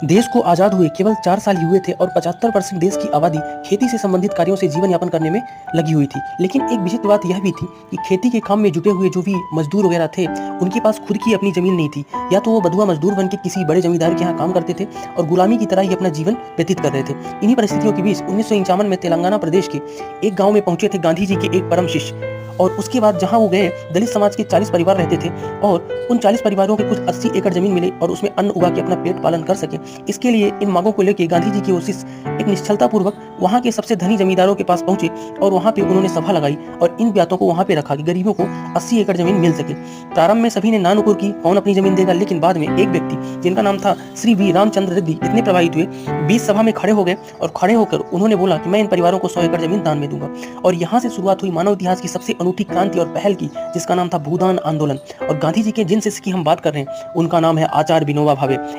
देश को आज़ाद हुए केवल 4 साल ही हुए थे और 75% देश की आबादी खेती से संबंधित कार्यों से जीवन यापन करने में लगी हुई थी। लेकिन एक विचित्र बात यह भी थी कि खेती के काम में जुटे हुए जो भी मज़दूर वगैरह थे, उनके पास खुद की अपनी ज़मीन नहीं थी। या तो वो बँधुआ मज़दूर बन के किसी बड़े ज़मींदार के यहाँ काम करते थे और गुलामी की तरह ही अपना जीवन व्यतीत कर रहे थे। इन्हीं परिस्थितियों के बीच 1951 में तेलंगाना प्रदेश के एक गाँव में पहुँचे थे गांधी जी के एक परम शिष्य। और उसके बाद जहाँ वो गए, दलित समाज के 40 परिवार रहते थे और उन 40 परिवारों के कुछ 80 एकड़ ज़मीन मिली और उसमें अन्न उगा के अपना पेट पालन कर सकें। इसके लिए इन मांगों को लेके गांधी जी की वो शिष्य एक निश्चलतापूर्वक वहाँ के सबसे धनी जमींदारों के पास पहुँचे और वहाँ पे उन्होंने सभा लगाई और इन बातों को वहाँ पे रखा कि गरीबों को 80 एकड़ ज़मीन मिल सके। प्रारंभ में सभी ने नानुकुर की, कौन अपनी ज़मीन देगा, लेकिन बाद में एक व्यक्ति जिनका नाम था श्री वी रामचंद्र रेड्डी इतने प्रभावित हुए, बीच सभा में खड़े हो गए और खड़े होकर उन्होंने बोला कि मैं इन परिवारों को 100 एकड़ ज़मीन दान में दूंगा। और यहाँ से शुरुआत हुई मानव इतिहास की सबसे अनूठी क्रांति और पहल की, जिसका नाम था भूदान आंदोलन। और गांधी जी के जिन शिष्य की हम बात कर रहे हैं, उनका नाम है आचार्य विनोबा भावे।